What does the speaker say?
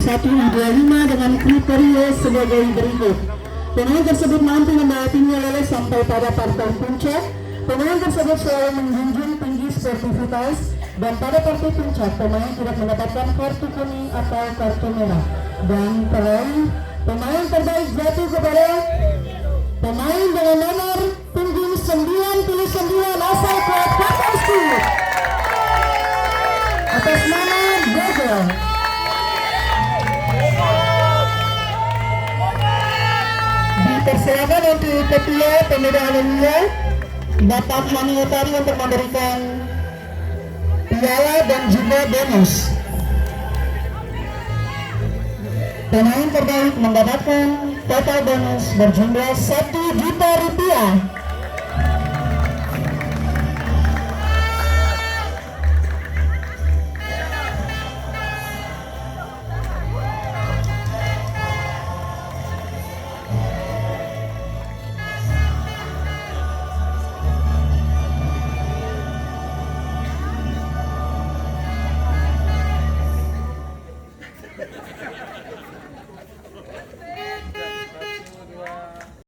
U1 U25 dengan kriteria sebagai berikut. Pemain tersebut mampu membawa timnya lolos sampai pada partai puncak. Pemain tersebut selalu menjunjung tinggi sportivitas dan pada partai puncak pemain tidak mendapatkan kartu kuning atau kartu merah. Dan pemain terbaik jatuh kepada pemain dengan nomor punggung 99 asal klub Pakarsi atas nama Gagal. Dipersilakan untuk ketua pemuda alumni Bapak Hani Utari untuk memberikan piala dan juga bonus. Pemain terbaik mendapatkan total bonus berjumlah 1 juta rupiah.